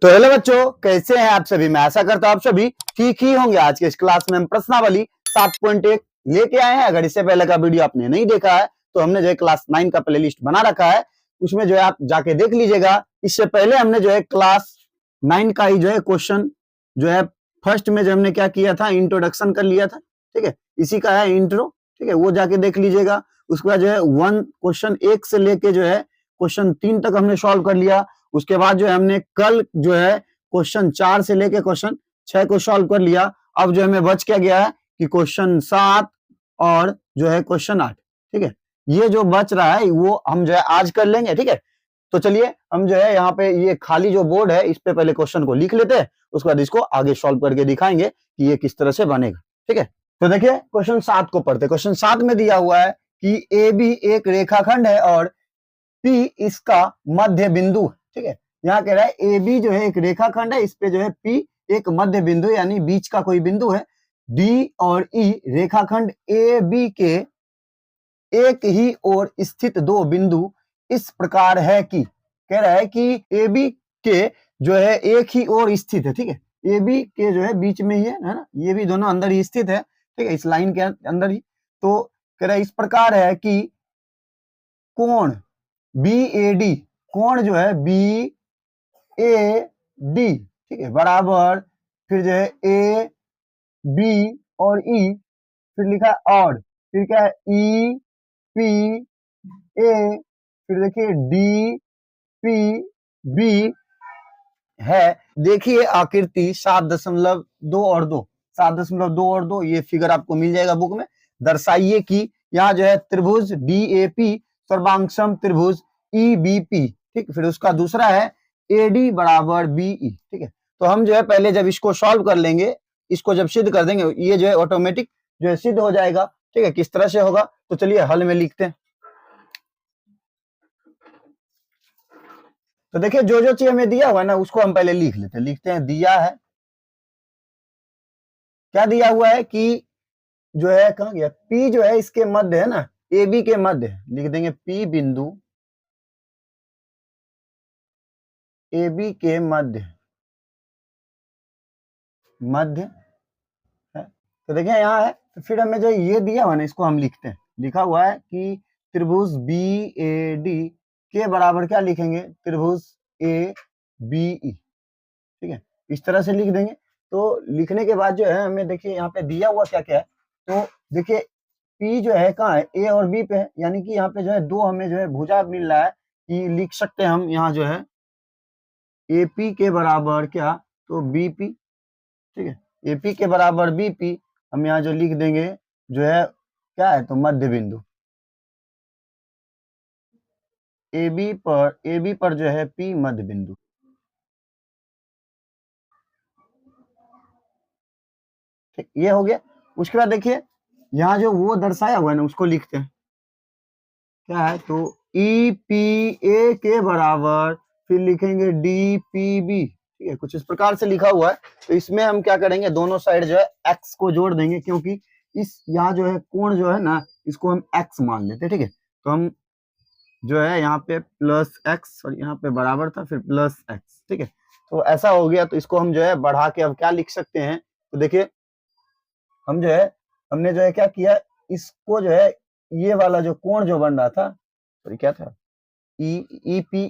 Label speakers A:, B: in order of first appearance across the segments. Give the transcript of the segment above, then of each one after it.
A: तो हेलो बच्चों, कैसे हैं आप सभी। मैं आशा करता हूं आप सभी ठीक ही होंगे। आज के इस क्लास में हम प्रश्नावली 7.1 लेके आए हैं। अगर इससे पहले का वीडियो आपने नहीं देखा है तो हमने जो है क्लास 9 का प्लेलिस्ट बना रखा है, उसमें जो है आप जाके देख लीजिएगा। इससे पहले हमने जो है क्लास 9 का ही जो है क्वेश्चन जो है फर्स्ट में जो हमने क्या किया था, इंट्रोडक्शन कर लिया था। ठीक है, इसी का है इंट्रो। ठीक है, वो जाके देख लीजिएगा। उसके बाद जो है क्वेश्चन 1 से लेके जो है क्वेश्चन 3 तक हमने सॉल्व कर लिया। उसके बाद जो है हमने कल जो है क्वेश्चन 4 से लेके क्वेश्चन 6 को सॉल्व कर लिया। अब जो हमें बच क्या गया है कि क्वेश्चन 7 और जो है क्वेश्चन 8। ठीक है, ये जो बच रहा है वो हम जो है आज कर लेंगे। ठीक है, तो चलिए हम जो है यहाँ पे ये खाली जो बोर्ड है इस पे पहले क्वेश्चन को लिख लेते हैं, उसके बाद इसको आगे सॉल्व करके दिखाएंगे कि ये किस तरह से बनेगा। ठीक है, तो देखिए क्वेश्चन 7 को पढ़ते। क्वेश्चन 7 में दिया हुआ है कि ए बी एक रेखाखंड है और P इसका मध्य बिंदु। ठीक है, यहाँ कह रहा है ए बी जो है एक रेखाखंड है, इस पे जो है P एक मध्य बिंदु यानी बीच का कोई बिंदु है। D और E रेखाखंड ए बी के एक ही ओर स्थित दो बिंदु इस प्रकार है कि, कह रहा है कि ए बी के जो है एक ही ओर स्थित है। ठीक है, ए बी के जो है बीच में ही है ना, ये भी दोनों अंदर ही स्थित है। ठीक है, इस लाइन के अंदर ही। तो कह रहा है इस प्रकार है कि कोण बी ए डी, कोण जो है बी ए डी, ठीक है, बराबर फिर जो है ए बी और ई, फिर लिखा है और, फिर क्या है ई पी ए, फिर देखिए डी पी बी है। देखिए आकृति 7.2 और 2, 7.2 और 2 ये फिगर आपको मिल जाएगा बुक में। दर्शाइए कि यहाँ जो है त्रिभुज डी ए पी सर्वांगसम त्रिभुज ई बी पी। ठीक, फिर उसका दूसरा है ए डी बराबर बी ई। ठीक है, तो हम जो है पहले जब इसको सॉल्व कर लेंगे, इसको जब सिद्ध कर देंगे, ये जो है ऑटोमेटिक जो है सिद्ध हो जाएगा। ठीक है, किस तरह से होगा तो चलिए हल में लिखते हैं। तो देखिए जो जो चीज हमें दिया हुआ है ना उसको हम पहले लिख लेते हैं। लिखते हैं, दिया है क्या दिया हुआ है कि जो है कहां गया, P जो है इसके मध्य है ना, ए बी के मध्य है। लिख देंगे P बिंदु ए बी के मध्य मध्य है। तो देखिए यहाँ है, तो फिर हमें जो ये दिया हुआ ना इसको हम लिखते हैं। लिखा हुआ है कि त्रिभुज बी ए डी के बराबर क्या लिखेंगे, त्रिभुज ए बी ई। ठीक है, इस तरह से लिख देंगे। तो लिखने के बाद जो है हमें देखिए यहाँ पे दिया हुआ क्या क्या है। तो देखिए P जो है कहाँ है, ए और बी पे है, यानी कि यहाँ पे जो है दो हमें जो है भुजा मिल रहा है कि लिख सकते हैं हम यहाँ जो है ए पी के बराबर क्या, तो बी पी। ठीक है, ए पी के बराबर बी पी, हम यहाँ जो लिख देंगे जो है क्या है, तो मध्य बिंदु ए बी पर जो है P मध्य बिंदु। ठीक, ये हो गया। उसके बाद देखिए यहाँ जो वो दर्शाया हुआ है ना उसको लिखते हैं। क्या है, तो ई पी ए के बराबर फिर लिखेंगे डी पी बी। ठीक है, कुछ इस प्रकार से लिखा हुआ है। तो इसमें हम क्या करेंगे, दोनों साइड जो है एक्स को जोड़ देंगे, क्योंकि इस यहाँ जो है कोण जो है ना इसको हम एक्स मान लेते हैं। ठीक है, तो हम जो है यहाँ पे प्लस एक्स और यहाँ पे बराबर था फिर प्लस एक्स। ठीक है, तो ऐसा हो गया। तो इसको हम जो है बढ़ा के अब क्या लिख सकते हैं, तो देखिए हम जो है हमने जो है क्या किया, इसको जो है ये वाला जो कोण जो बन रहा था, तो क्या था ई पी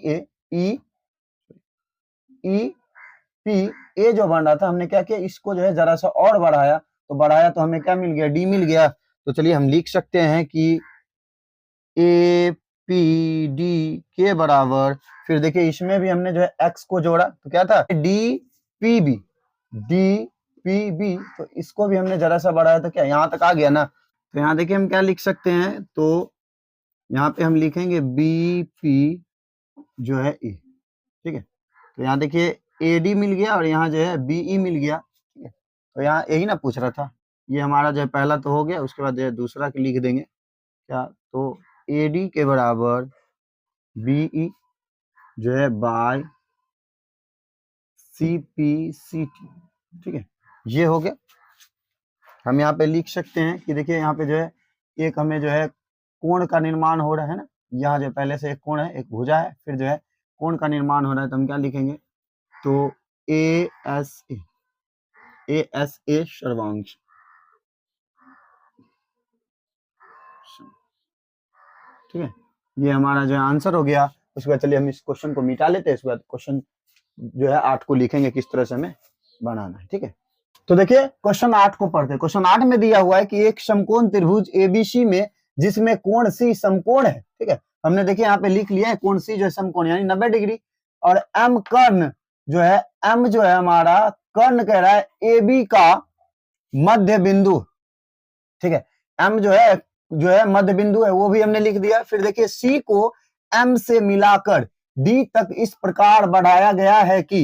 A: ए जो बन रहा था, हमने क्या किया इसको जो है जरा सा और बढ़ाया। तो बढ़ाया तो हमें क्या मिल गया, डी मिल गया। तो चलिए हम लिख सकते हैं कि ए पी डी के बराबर, फिर देखिए इसमें भी हमने जो है एक्स को जोड़ा तो क्या था डी पी बी, तो इसको भी हमने जरा सा बढ़ाया तो क्या यहाँ तक आ गया ना। तो यहाँ देखिए हम क्या लिख सकते हैं, तो यहाँ पे हम लिखेंगे बी पी जो है ई। ठीक है, तो यहाँ देखिए ए डी मिल गया और यहाँ जो है बी ई मिल गया। ठीक है, तो यहाँ यही ना पूछ रहा था, ये हमारा जो है पहला तो हो गया। उसके बाद जो है दूसरा के लिख देंगे क्या, तो ए डी के बराबर बी ई जो है by C P C T. ठीक है, ये हो गया। हम यहाँ पे लिख सकते हैं कि देखिए यहाँ पे जो है एक हमें जो है कोण का निर्माण हो रहा है ना, यहाँ जो पहले से एक कोण है, एक भुजा है, फिर जो है कोण का निर्माण हो रहा है। तो हम क्या लिखेंगे, तो ASA, ASA सर्वांश। ठीक है, ये हमारा जो है आंसर हो गया। उसके बाद चलिए हम इस क्वेश्चन को मिटा लेते हैं, इसके बाद क्वेश्चन जो है 8 को लिखेंगे किस तरह से हमें बनाना है। ठीक है, तो देखिए क्वेश्चन 8 को पढ़ते हैं। क्वेश्चन 8 में दिया हुआ है कि एक समकोण त्रिभुज एबीसी में जिसमें कोण सी समकोण है। ठीक है, हमने देखिए यहाँ पे लिख लिया है कोण सी जो है समकोण यानी 90 डिग्री, और एम कर्ण जो है, एम जो है हमारा कर्ण कह रहा है एबी का मध्य बिंदु। ठीक है, एम जो है मध्य बिंदु है, वो भी हमने लिख दिया। फिर देखिए सी को एम से मिलाकर डी तक इस प्रकार बढ़ाया गया है कि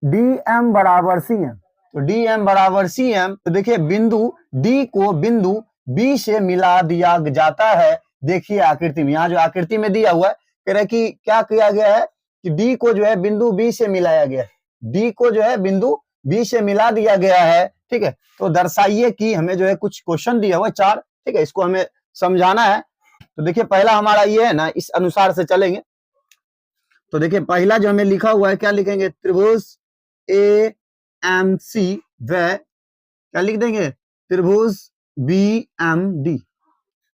A: डी एम बराबर सी एम। तो डी एम बराबर सी एम, तो देखिए बिंदु डी को बिंदु बी से मिला दिया जाता है। देखिए आकृति में, यहाँ जो आकृति में दिया हुआ है कह रहे कि क्या किया गया है कि डी को जो है बिंदु बी से मिलाया गया है, डी को जो है बिंदु बी से मिला दिया गया है। ठीक है, तो दर्शाइए कि हमें जो है कुछ क्वेश्चन दिया हुआ है 4। ठीक है, इसको हमें समझाना है। तो देखिए पहला हमारा ये है ना, इस अनुसार से चलेंगे। तो देखिए पहला जो हमें लिखा हुआ है, क्या लिखेंगे, त्रिभुज ए एम सी व क्या लिख देंगे, त्रिभुज बी एम डी।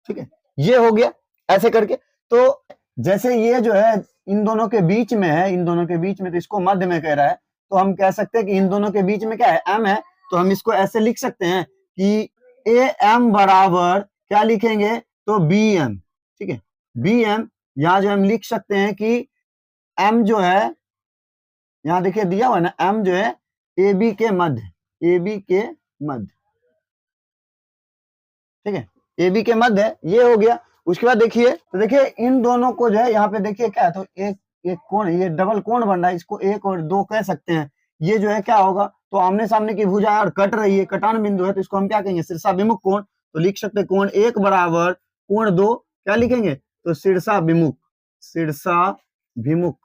A: ठीक है, ये हो गया ऐसे करके। तो जैसे ये जो है इन दोनों के बीच में है, इन दोनों के बीच में, तो इसको मध्य में कह रहा है, तो हम कह सकते हैं कि इन दोनों के बीच में क्या है, एम है। तो हम इसको ऐसे लिख सकते हैं कि ए एम बराबर क्या लिखेंगे, तो बी एम। ठीक है, बी एम, यहां जो हम लिख सकते हैं कि एम जो है, यहां देखिए दिया हुआ है ना, एम जो है ए बी के मध्य, ए बी के मध्य। ठीक है, ए बी के मध्य है, ये हो गया। उसके बाद देखिए, तो देखिए इन दोनों को जो है यहाँ पे देखिए क्या है, तो एक कोण, ये डबल कोण बन रहा है, इसको 1 और 2 कह सकते हैं। ये जो है क्या होगा, तो आमने सामने की भुजा है और कट रही है, कटान बिंदु है, तो इसको हम क्या कहेंगे, शीर्षाभिमुख कोण। तो लिख सकते हैं कोण 1 बराबर कोण 2 क्या लिखेंगे, तो शीर्षाभिमुख, शीर्षाभिमुख,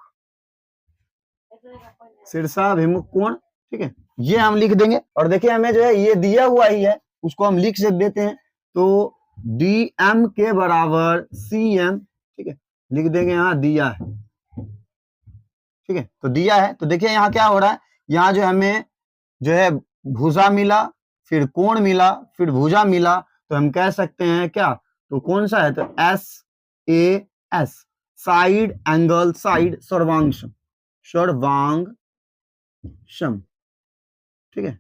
A: शीर्षाभिमुख कोण। ठीक है, ये हम लिख देंगे। और देखिए हमें जो है ये दिया हुआ ही है, उसको हम लिख देते हैं। तो डी एम के बराबर सी एम। ठीक है, लिख देंगे, यहाँ दिया है। ठीक है, तो दिया है। तो देखिए यहाँ क्या हो रहा है, यहाँ जो हमें जो है भुजा मिला, फिर कोण मिला, फिर भुजा मिला, तो हम कह सकते हैं क्या, तो कौन सा है, तो S A S, side angle, side सर्वांश, सर्वांगशम। ठीक है,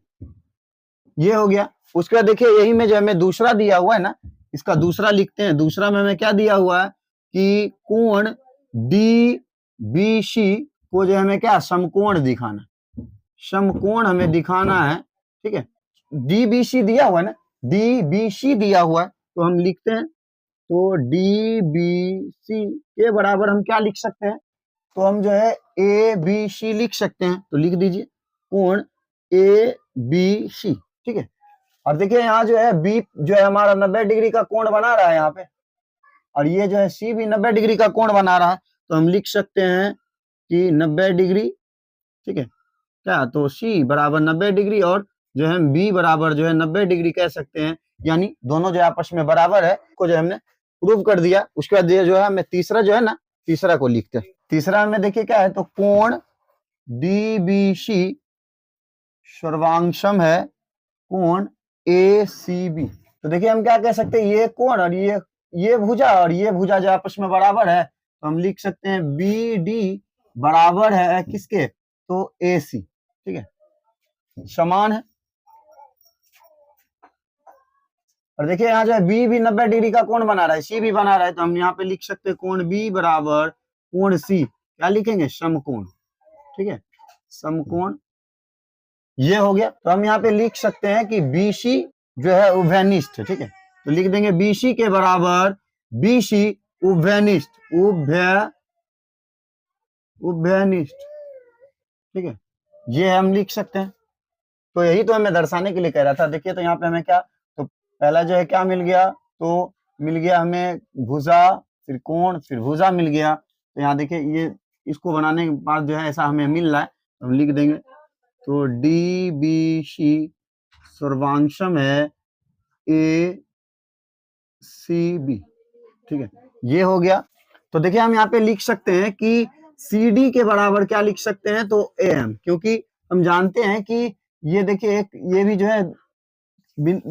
A: ये हो गया। उसके बाद देखिए यही में जो हमें दूसरा दिया हुआ है ना, इसका दूसरा लिखते हैं। दूसरा में हमें क्या दिया हुआ है कि कोण डी बी सी को जो हमें क्या, समकोण दिखाना, समकोण हमें दिखाना है। ठीक है, डी बी सी दिया हुआ है ना, डी बी सी दिया हुआ है, तो हम लिखते हैं, तो डी बी सी के बराबर हम क्या लिख सकते हैं, तो हम जो है ए बी सी लिख सकते हैं। तो लिख दीजिए कोण ए बी सी। ठीक है, और देखिए यहाँ जो है बी जो है हमारा 90 डिग्री का कोण बना रहा है यहाँ पे, और ये जो है सी भी 90 डिग्री का कोण बना रहा है। तो हम लिख सकते हैं कि 90 डिग्री। ठीक है, क्या, तो सी बराबर 90 डिग्री, और जो है बी बराबर जो है 90 डिग्री कह सकते हैं, यानी दोनों जो आपस में बराबर है, को जो हमने प्रूव कर दिया। उसके बाद जो है हमें तीसरा जो है ना, तीसरा को लिखते हैं। तीसरा में देखिए क्या है, तो कोण डी बी सी सर्वांशम है कोण ए सी बी। तो देखिए हम क्या कह सकते हैं, ये कोण और ये भुजा और ये भुजा जो आपस में बराबर है, तो हम लिख सकते हैं बी डी बराबर है किसके, तो ए सी। ठीक है, समान है। और देखिए यहाँ जो है बी भी 90 डिग्री का कोण बना रहा है, सी भी बना रहा है, तो हम यहाँ पे लिख सकते हैं कोण बी बराबर कोण सी, क्या लिखेंगे, समकोण। ठीक है, समकोण, ये हो गया। तो हम यहाँ पे लिख सकते हैं कि बीसी जो है उभयनिष्ठ। ठीक है, तो लिख देंगे बीसी के बराबर बीसी उभयनिष्ठ, उभयनिष्ठ। ठीक है, ये हम लिख सकते हैं। तो यही तो हमें दर्शाने के लिए कह रहा था। देखिए तो यहाँ पे हमें क्या, तो पहला जो है क्या मिल गया, तो मिल गया हमें भुजा, फिर कोण, फिर भुजा मिल गया। तो यहाँ देखिए ये इसको बनाने के बाद जो है ऐसा हमें मिल रहा है, तो हम लिख देंगे, तो डी बी सी सर्वांशम है ए सी बी। ठीक है, ये हो गया। तो देखिए हम यहाँ पे लिख सकते हैं कि सी डी के बराबर क्या लिख सकते हैं, तो ए एम, क्योंकि हम जानते हैं कि ये देखिए एक ये भी जो है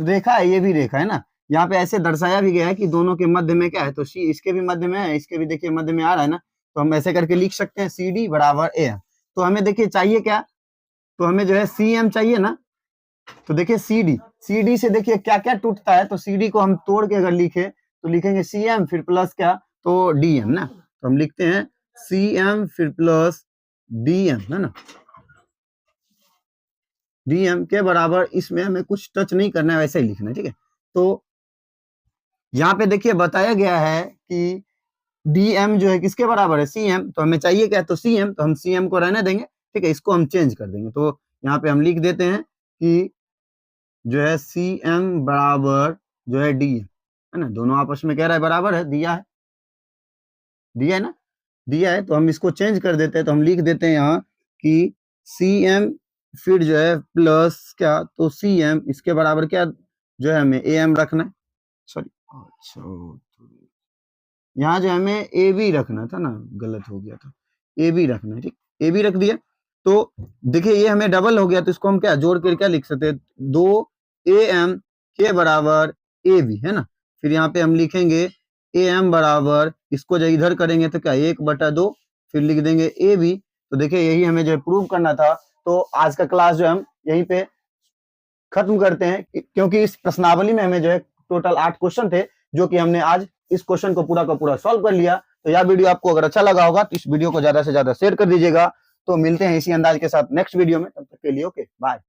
A: रेखा है, ये भी रेखा है ना, यहाँ पे ऐसे दर्शाया भी गया है कि दोनों के मध्य में क्या है, तो सी इसके भी मध्य में है, इसके भी देखिए मध्य में आ रहा है ना, तो हम ऐसे करके लिख सकते हैं सी डी बराबर ए एम। तो हमें देखिए चाहिए क्या, तो हमें जो है सी एम चाहिए ना, तो देखिए सी डी से देखिए क्या क्या टूटता है, तो सी डी को हम तोड़ के अगर लिखे तो लिखेंगे सी एम फिर प्लस क्या, तो डी एम ना, तो हम लिखते हैं सी एम फिर प्लस डी एम है ना, डी एम के बराबर, इसमें हमें कुछ टच नहीं करना है, वैसे ही लिखना है, ठीक है। तो यहाँ पे देखिए बताया गया है कि डी एम जो है किसके बराबर है, सी एम, तो हमें चाहिए क्या, तो सी एम, तो हम सी एम को रहने देंगे, ठीक है, इसको हम चेंज कर देंगे। तो यहाँ पे हम लिख देते हैं कि जो है सी एम बराबर जो है डी एम, है ना, दोनों आपस में कह रहा है बराबर है, दिया है ना, दिया है, तो हम इसको चेंज कर देते हैं, तो हम लिख देते हैं यहाँ कि सी एम फिर जो है प्लस क्या, तो सी एम इसके बराबर क्या जो है हमें ए एम रखना है, सॉरी अच्छा यहाँ जो हमें ए बी रखना था ना, गलत हो गया था, ए बी रखना है, ठीक, ए बी रख दिया। तो देखिए ये हमें डबल हो गया, तो इसको हम क्या जोड़ कर क्या लिख सकते हैं, 2 ए एम के बराबर ए बी, है ना, फिर यहाँ पे हम लिखेंगे ए एम बराबर, इसको जब इधर करेंगे तो क्या 1/2, फिर लिख देंगे ए बी। तो देखिए यही हमें जो प्रूव करना था। तो आज का क्लास जो हम यहीं पे खत्म करते हैं, क्योंकि इस प्रश्नावली में हमें जो है टोटल 8 क्वेश्चन थे, जो कि हमने आज इस क्वेश्चन को पूरा का पूरा सॉल्व कर लिया। तो यह वीडियो आपको अगर अच्छा लगा होगा तो इस वीडियो को ज्यादा से ज्यादा शेयर कर दीजिएगा। तो मिलते हैं इसी अंदाज के साथ नेक्स्ट वीडियो में, तब तक के लिए ओके बाय।